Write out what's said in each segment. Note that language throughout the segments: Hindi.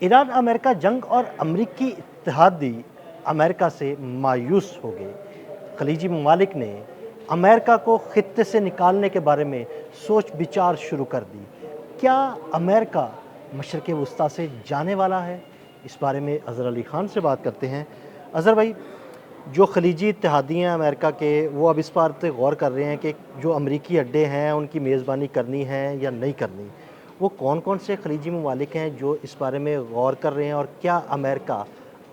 ईरान अमेरिका जंग और अमरीकी इत्तेहादी अमेरिका से मायूस हो गए। खलीजी ममालिक ने अमेरिका को खित्ते से निकालने के बारे में सोच विचार शुरू कर दी। क्या अमेरिका मशरक़ वस्ती से जाने वाला है? इस बारे में अज़हर अली ख़ान से बात करते हैं। अज़हर भाई, जो खलीजी इत्तेहादी हैं अमेरिका के, वो अब इस बात पे गौर कर रहे हैं कि जो अमरीकी अड्डे हैं उनकी मेज़बानी करनी है या नहीं करनी। वो कौन-कौन से खलीजी ममालिक हैं जो इस बारे में गौर कर रहे हैं, और क्या अमेरिका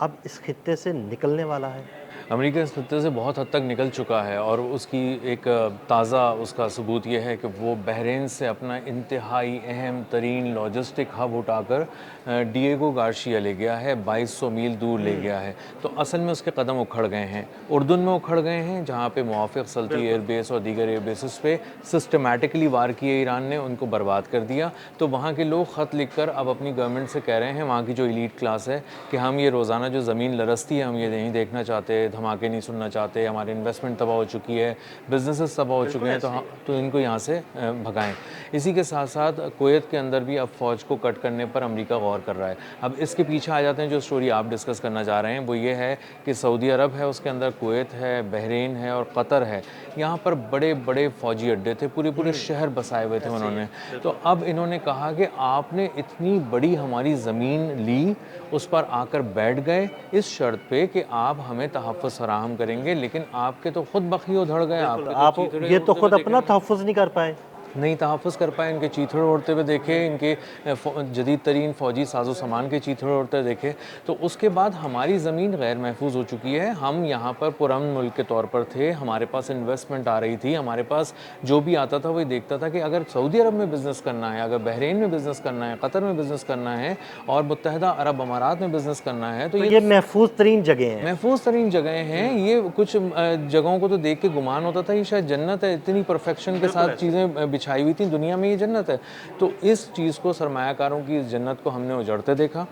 अब इस खित्ते से निकलने वाला है? अमेरिका इस खत्ते से बहुत हद तक निकल चुका है और उसकी एक ताज़ा उसका सबूत ये है कि वो बहरीन से अपना इंतहाई अहम तरीन लॉजिस्टिक हब उठाकर डिएगो गार्शिया ले गया है, 2200 मील दूर ले गया है। तो असल में उसके कदम उखड़ गए हैं, उर्दून में उखड़ गए हैं, जहाँ पे मुआफ़िक़ सल्ती एयरबेस और दीगर एयरबेसिस पे सिस्टमेटिकली वार किए ईरान ने, उनको बर्बाद कर दिया। तो वहाँ के लोग ख़त लिख कर अब अपनी गवर्नमेंट से कह रहे हैं, वहाँ की जो एलीट क्लास है, कि हम ये रोज़ाना जो ज़मीन लरसती है हम ये नहीं देखना चाहते, धमाके नहीं सुनना चाहते, हमारी इन्वेस्टमेंट तबाह हो चुकी है, बिजनेसेस तबाह हो चुके हैं, तो इनको यहाँ से भगाएं। इसी के साथ साथ कुवैत के अंदर भी अब फ़ौज को कट करने पर अमेरिका गौर कर रहा है। अब इसके पीछे आ जाते हैं, जो स्टोरी आप डिस्कस करना चाह रहे हैं वो ये है कि सऊदी अरब है, उसके अंदर कुवैत है, बहरीन है और कतर है। यहाँ पर बड़े बड़े फ़ौजी अड्डे थे, पूरे पूरे शहर बसाए हुए थे उन्होंने। तो अब इन्होंने कहा कि आपने इतनी बड़ी हमारी ज़मीन ली, उस पर आकर बैठ गए इस शर्त पे कि आप हमें तहफ़्फ़ुज़ फराहम करेंगे, लेकिन आपके तो खुद बखिए उधड़ गए, आपके तो आप चीथड़े ये तो उड़ते हुए खुद देखे अपना हमने। तहफ़्फ़ुज़ नहीं कर पाए। नहीं तहफ़्फ़ुज़ कर पाए, इनके चीथड़े उड़ते हुए देखे, इनके जदीद तरीन फ़ौजी साजो सामान के चीथड़े उड़ते देखे। तो उसके बाद हमारी ज़मीन गैर महफूज हो चुकी है। हम यहाँ पर पुरअमन मुल्क के तौर पर थे, हमारे पास इन्वेस्टमेंट आ रही थी, हमारे पास जो भी आता था वही देखता था कि अगर सऊदी अरब में बिज़नेस करना है, अगर बहरीन में बिज़नेस करना है, कतर में बिज़नेस करना है और मुत्तहदा अरब अमारात में बिज़नेस करना है, तो तो ये ये महफूज़ तरीन जगह हैं। महफूज तरीन जगहें हैं। ये कुछ जगहों को तो देख के गुमान होता था ये शायद जन्नत है, इतनी परफेक्शन के साथ चीज़ें बिछाई हुई थी, दुनिया में ये जन्नत है। तो इस चीज़ को, सरमायाकारों की इस जन्नत को हमने उजड़ते देखा,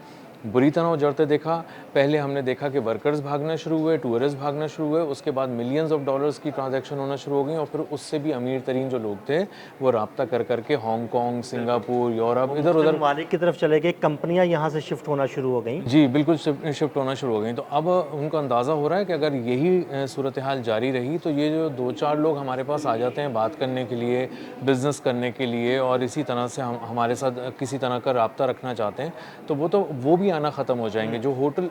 बुरी तरह उजड़ते देखा। पहले हमने देखा कि वर्कर्स भागना शुरू हुए, टूरिस्ट भागना शुरू हुए, उसके बाद मिलियंस ऑफ डॉलर्स की ट्रांजैक्शन होना शुरू हो गई और फिर उससे भी अमीर तरीन जो लोग थे वो राब्ता कर करके हांगकॉन्ग, सिंगापुर, यूरोप, इधर उधर ममालिक की तरफ चले गए, कंपनियां यहाँ से शिफ्ट होना शुरू हो गई। जी, बिल्कुल शिफ्ट होना शुरू हो गई। तो अब उनको अंदाज़ा हो रहा है कि अगर यही सूरत हाल जारी रही तो ये जो 2-4 लोग हमारे पास आ जाते हैं बात करने के लिए, बिज़नेस करने के लिए और इसी तरह से हम हमारे साथ किसी तरह का राब्ता रखना चाहते हैं, तो वो भी आना ख़त्म हो जाएँगे। जो होटल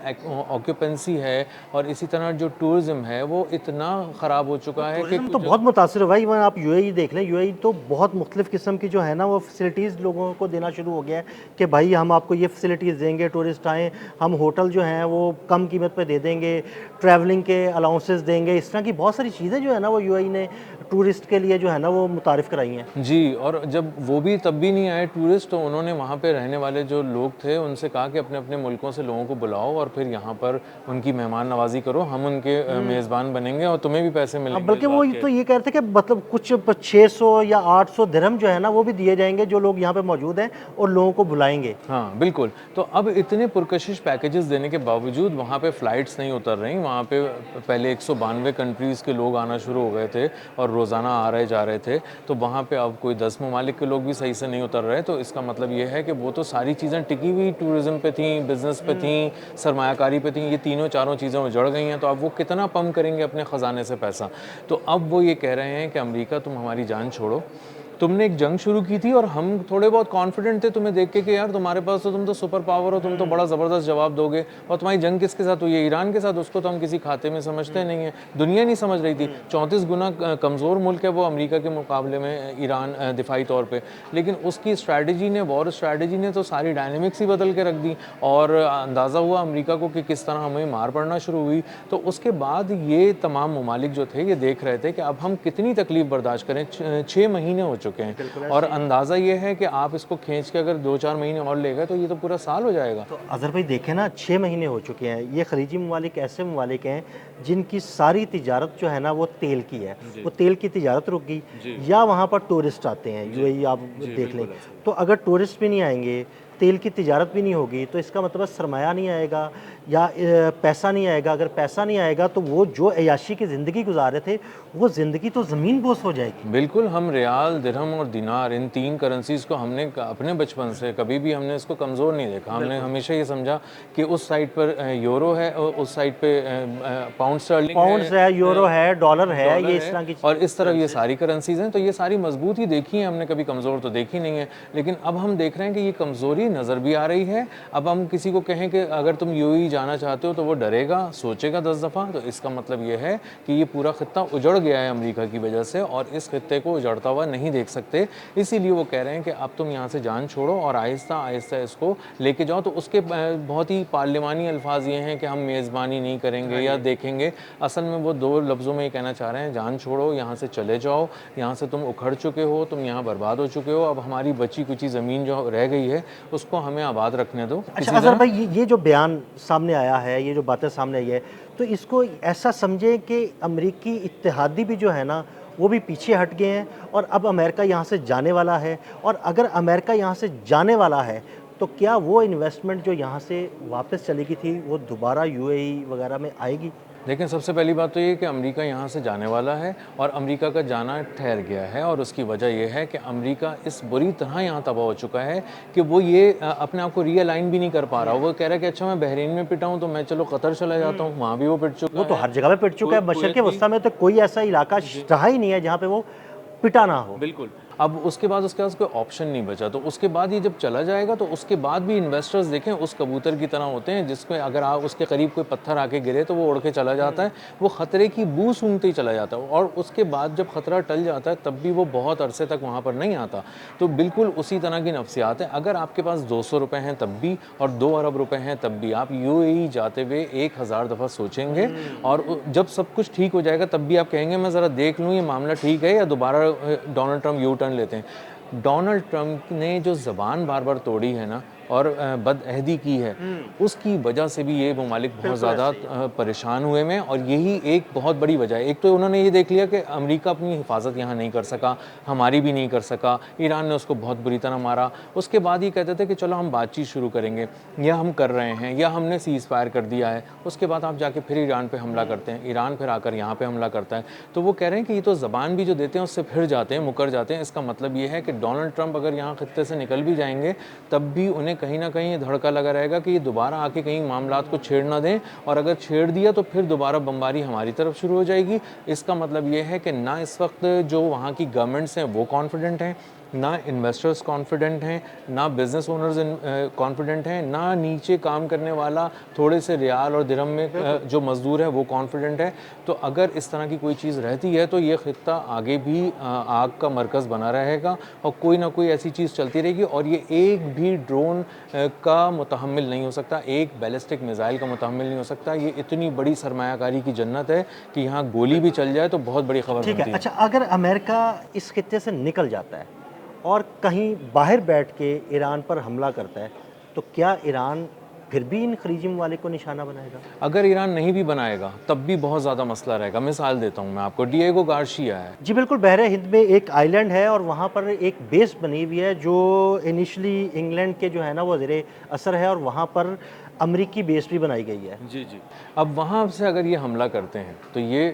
ऑक्यूपेंसी है और इसी तरह जो टूरिज़्म है वो इतना ख़राब हो चुका है कि टूरिज्म तो बहुत मुतासिर हुआ। इवन आप यूएई देख लें, यूएई तो बहुत मुख्तलिफ किस्म की जो है ना वो फैसिलिटीज़ लोगों को देना शुरू हो गया है कि भाई हम आपको ये फैसिलिटीज़ देंगे, टूरिस्ट आएँ, हम होटल जो हैं वो कम कीमत पे दे देंगे, ट्रैवलिंग के अलाउंसेस देंगे। इस तरह की बहुत सारी चीज़ें जो है ना वो यूएई ने टूरिस्ट के लिए जो है ना वो मुतारिफ़ कराई हैं। जी, और जब वो भी तब भी नहीं आए टूरिस्ट, तो उन्होंने वहाँ पे रहने वाले जो लोग थे उनसे कहा कि अपने-अपने मुल्कों से लोगों को बुलाओ और फिर यहाँ पर उनकी मेहमान नवाज़ी करो, हम उनके मेज़बान बनेंगे और तुम्हें भी पैसे मिलेंगे बल्कि इस वो बात के। तो ये कह रहे थे कि मतलब कुछ 600 या 800 दिरहम जो है ना वो भी दिए जाएंगे जो लोग यहाँ पे मौजूद हैं और लोगों को बुलाएंगे। हाँ, बिल्कुल। तो अब इतने पुरकशिश पैकेजेस देने के बावजूद वहाँ पे फ़्लाइट्स नहीं उतर रहीं। वहाँ पे पहले 192 कंट्रीज़ के लोग आना शुरू हो गए थे और रोज़ाना आ रहे जा रहे थे। तो वहाँ पे अब कोई 10 ममालिक के लोग भी सही से नहीं उतर रहे। तो इसका मतलब ये है कि वो तो सारी चीज़ें टिकी हुई टूरिज़्म पे थीं, बिज़नेस पे थीं, सरमायाकारी पे थीं। ये तीनों चारों चीज़ें उजड़ गई हैं, तो अब वो कितना पम्प करेंगे अपने ख़ज़ाने से पैसा। तो अब वो ये कह रहे हैं कि अमेरिका तुम हमारी जान छोड़ो। तुमने एक जंग शुरू की थी और हम थोड़े बहुत कॉन्फिडेंट थे तुम्हें देख के कि यार तुम्हारे पास तो, तुम तो सुपर पावर हो, तुम तो बड़ा ज़बरदस्त जवाब दोगे। और तुम्हारी जंग किसके साथ हुई है? ईरान के साथ। उसको तो हम किसी खाते में समझते नहीं है, दुनिया नहीं समझ रही थी। 34 गुना कमज़ोर मुल्क है वो अमेरिका के मुकाबले में ईरान, दिफाई तौर पे। लेकिन उसकी स्ट्रैटेजी ने, वॉर स्ट्रैटेजी ने तो सारी डायनेमिक्स ही बदल के रख दी और अंदाज़ा हुआ अमेरिका को कि किस तरह हमें मार पड़ना शुरू हुई। तो उसके बाद ये तमाम ममालिक जो थे ये देख रहे थे कि अब हम कितनी तकलीफ़ बर्दाश्त करें। 6 महीने हो चुके हैं और अंदाज़ा ये है कि आप इसको खींच के अगर 2-4 महीने और ले गए तो ये तो पूरा साल हो जाएगा। तो अज़हर भाई देखें ना, 6 महीने हो चुके हैं। ये खलीजी ममालिक ऐसे ममालिक हैं जिनकी सारी तिजारत जो है ना वो तेल की है। वो तेल की तिजारत रुक गई या वहाँ पर टूरिस्ट आते हैं। यूएई आप देख लें, तो अगर टूरिस्ट भी नहीं आएंगे तेल की तिजारत भी नहीं होगी, तो इसका मतलब सरमाया नहीं आएगा या पैसा नहीं आएगा। अगर पैसा नहीं आएगा तो वो जो अय्याशी की ज़िंदगी गुजार रहे थे, वो ज़िंदगी तो ज़मीन बोस हो जाएगी। बिल्कुल, हम रियाल, दिरहम और दिनार, इन 3 करेंसीज़ को हमने अपने बचपन से कभी भी हमने इसको कमज़ोर नहीं देखा। हमने हमेशा ये समझा कि उस साइड पर यूरो है और उस साइड पे पाउंड स्टर्लिंग पाउंड्स है, यूरो है, डॉलर है, डॉलर ये है इस तरह की और इस तरफ ये सारी करेंसीज़ हैं, तो ये सारी मजबूत ही देखी हैं हमने, कभी कमज़ोर तो देखी नहीं है। लेकिन अब हम देख रहे हैं कि ये कमज़ोरी नज़र भी आ रही है। अब हम किसी को कहें कि अगर तुम यूएई जाना चाहते हो तो वो डरेगा, सोचेगा 10 दफ़ा। तो इसका मतलब ये है कि ये पूरा खित्ता उजड़ गया है अमेरिका की वजह से और इस खित्ते को उजड़ता हुआ नहीं देख सकते। इसीलिए वो कह रहे हैं कि अब तुम यहाँ से जान छोड़ो और आहिस्ता आहिस्ता इसको लेके जाओ। तो उसके बहुत ही पार्लिमानी अल्फाज ये हैं कि हम मेज़बानी नहीं करेंगे या देखेंगे। असल में वो 2 लफ्ज़ों में ये कहना चाह रहे हैं, जान छोड़ो, यहाँ से चले जाओ, यहाँ से तुम उखड़ चुके हो, तुम यहाँ बर्बाद हो चुके हो, अब हमारी बची कुची ज़मीन जो रह गई है उसको हमें आबाद रखने दो। अच्छा अज़हर भाई, ये जो बयान सामने आया है, ये जो बातें सामने आई है, तो इसको ऐसा समझें कि अमरीकी इत्तेहादी भी जो है ना, वो भी पीछे हट गए हैं और अब अमेरिका यहाँ से जाने वाला है। और अगर अमेरिका यहाँ से जाने वाला है तो क्या वो इन्वेस्टमेंट जो यहाँ से वापस चली गई थी वो दोबारा यूएई वगैरह में आएगी? लेकिन सबसे पहली बात तो ये कि अमेरिका यहाँ से जाने वाला है और अमेरिका का जाना ठहर गया है और उसकी वजह यह है कि अमेरिका इस बुरी तरह यहाँ तबाह हो चुका है कि वो ये अपने आप को रीअलाइन भी नहीं कर पा रहा। वो कह रहा है कि अच्छा मैं बहरीन में पिटा हूँ तो मैं चलो कतर चला जाता हूँ, वहाँ भी वो पिट चुका वो तो है। हर जगह पे पिट चुका है। मशरक़ वस्ता में तो कोई ऐसा इलाका रहा ही नहीं है जहाँ पे वो पिटा ना हो। बिल्कुल। अब उसके पास कोई ऑप्शन नहीं बचा, तो उसके बाद ये जब चला जाएगा तो उसके बाद भी इन्वेस्टर्स देखें उस कबूतर की तरह होते हैं जिसको अगर आप उसके करीब कोई पत्थर आके गिरे तो वो उड़ के चला जाता है, वो ख़तरे की बू सूंघते ही चला जाता है और उसके बाद जब ख़तरा टल जाता है तब भी वो बहुत अरसे तक वहाँ पर नहीं आता। तो बिल्कुल उसी तरह की नफ्सियात है। अगर आपके पास 200 रुपये हैं तब भी और 2 अरब रुपये हैं तब भी आप यूएई जाते हुए 1000 दफ़ा सोचेंगे और जब सब कुछ ठीक हो जाएगा तब भी आप कहेंगे मैं ज़रा देख लूँ ये मामला ठीक है या दोबारा डोनाल्ड ट्रम्प यू टर्न लेते हैं। डोनाल्ड ट्रम्प ने जो ज़बान बार बार तोड़ी है ना और बदअहदी की है, उसकी वजह से भी ये ममालिक बहुत ज़्यादा परेशान हुए हैं और यही एक बहुत बड़ी वजह है। एक तो उन्होंने ये देख लिया कि अमेरिका अपनी हिफाजत यहाँ नहीं कर सका, हमारी भी नहीं कर सका, ईरान ने उसको बहुत बुरी तरह मारा। उसके बाद ये कहते थे कि चलो हम बातचीत शुरू करेंगे या हम कर रहे हैं या हमने सीज़ फायर कर दिया है। उसके बाद आप जाके फिर ईरान पर हमला करते हैं, ईरान फिर आकर यहाँ पर हमला करता है। तो वो कह रहे हैं कि ये तो ज़बान भी जो देते हैं उससे फिर जाते हैं, मुकर जाते हैं। इसका मतलब ये है कि डोनाल्ड ट्रम्प अगर यहाँ खित्ते से निकल भी जाएंगे तब भी उन्हें कहीं ना कहीं धड़का लगा रहेगा कि ये दोबारा आके कहीं मामलात को छेड़ ना दें और अगर छेड़ दिया तो फिर दोबारा बमबारी हमारी तरफ शुरू हो जाएगी। इसका मतलब ये है कि ना इस वक्त जो वहाँ की गवर्नमेंट्स हैं वो कॉन्फिडेंट हैं, ना इन्वेस्टर्स कॉन्फिडेंट हैं, ना बिज़नेस ओनर्स कॉन्फिडेंट हैं, ना नीचे काम करने वाला थोड़े से रियाल और दिरहम में जो मज़दूर है वो कॉन्फिडेंट है। तो अगर इस तरह की कोई चीज़ रहती है तो ये खित्ता आगे भी आग का मरकज़ बना रहेगा और कोई ना कोई ऐसी चीज़ चलती रहेगी और ये एक भी ड्रोन का मुतहम्मिल नहीं हो सकता, एक बैलिस्टिक मिसाइल का मुतहम्मिल नहीं हो सकता। ये इतनी बड़ी सरमायाकारी की जन्नत है कि यहाँ गोली भी चल जाए तो बहुत बड़ी खबर ठीक बनती है। है। अच्छा, अगर अमेरिका इस खित्ते से निकल जाता है और कहीं बाहर बैठ के ईरान पर हमला करता है तो क्या ईरान फिर भी इन खलीजी ममालिक को निशाना बनाएगा? अगर ईरान नहीं भी बनाएगा तब भी बहुत ज़्यादा मसला रहेगा। मिसाल देता हूँ मैं आपको, डिएगो गार्शिया है। जी बिल्कुल, बहरे हिंद में एक आइलैंड है और वहाँ पर एक बेस बनी हुई है जो इनिशली इंग्लैंड के जो है ना वो ज़ेरे असर है और वहाँ पर अमरीकी बेस भी बनाई गई है। जी जी। अब वहाँ से अगर ये हमला करते हैं तो ये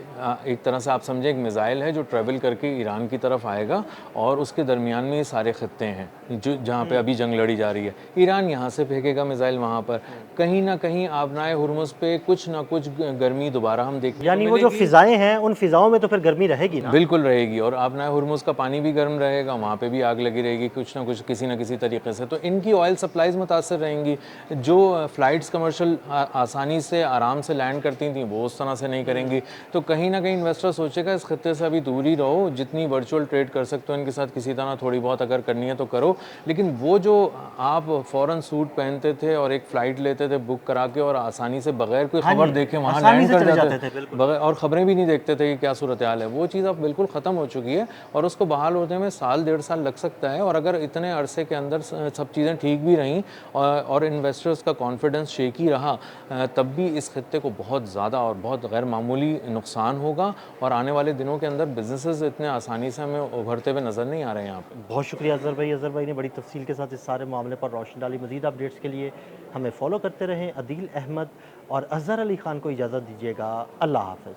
एक तरह से आप समझें एक मिसाइल है जो ट्रेवल करके ईरान की तरफ आएगा और उसके दरमियान में ये सारे खत्ते हैं जो जहाँ पे अभी जंग लड़ी जा रही है। ईरान यहाँ से फेंकेगा मिसाइल वहाँ पर, कहीं ना कहीं आबनाए हुर्मुज़ पे कुछ ना कुछ गर्मी दोबारा हम देखेंगे। यानी वो जो फिजाएं हैं उन फिजाओं में तो फिर गर्मी रहेगी ना? बिल्कुल रहेगी और आबनाए हुर्मुज़ का पानी भी गर्म रहेगा, वहाँ पे भी आग लगी रहेगी कुछ ना कुछ किसी न किसी तरीके से। तो इनकी ऑयल सप्लाईज मुतासर रहेंगी। जो फ्लाइट्स कमर्शियल आसानी से आराम से लैंड करती थी वो उस तरह से नहीं करेंगी। तो कहीं ना कहीं इन्वेस्टर सोचेगा इस खत्ते से अभी दूर ही रहो, जितनी वर्चुअल ट्रेड कर सकते हो इनके साथ किसी तरह थोड़ी बहुत अगर करनी है तो करो। लेकिन वो जो आप फ़ौरन सूट पहनते थे और एक फ़्लाइट लेते थे बुक करा के और आसानी से बगैर कोई खबर देखे वहाँ लैंड कर जाते थे बगैर और ख़बरें भी नहीं देखते थे कि क्या सूरत हाल है, वो चीज़ अब बिल्कुल ख़त्म हो चुकी है और उसको बहाल होने में साल 1.5 साल लग सकता है। और अगर इतने अरसे के अंदर सब चीज़ें ठीक भी रहीं और इन्वेस्टर्स का कॉन्फिडेंस कॉन्फिडेंस शेकी रहा तब भी इस खत्ते को बहुत ज़्यादा और बहुत गैर मामूली नुकसान होगा और आने वाले दिनों के अंदर बिजनेसेस इतने आसानी से हमें उभरते हुए नज़र नहीं आ रहे हैं यहाँ पे। बहुत शुक्रिया अज़हर भाई ने बड़ी तफसील के साथ इस सारे मामले पर रोशनी डाली। मज़ीद अपडेट्स के लिए हमें फॉलो करते रहें। अदील अहमद और अज़हर अली ख़ान को इजाज़त दीजिएगा। अल्लाह हाफ़िज़।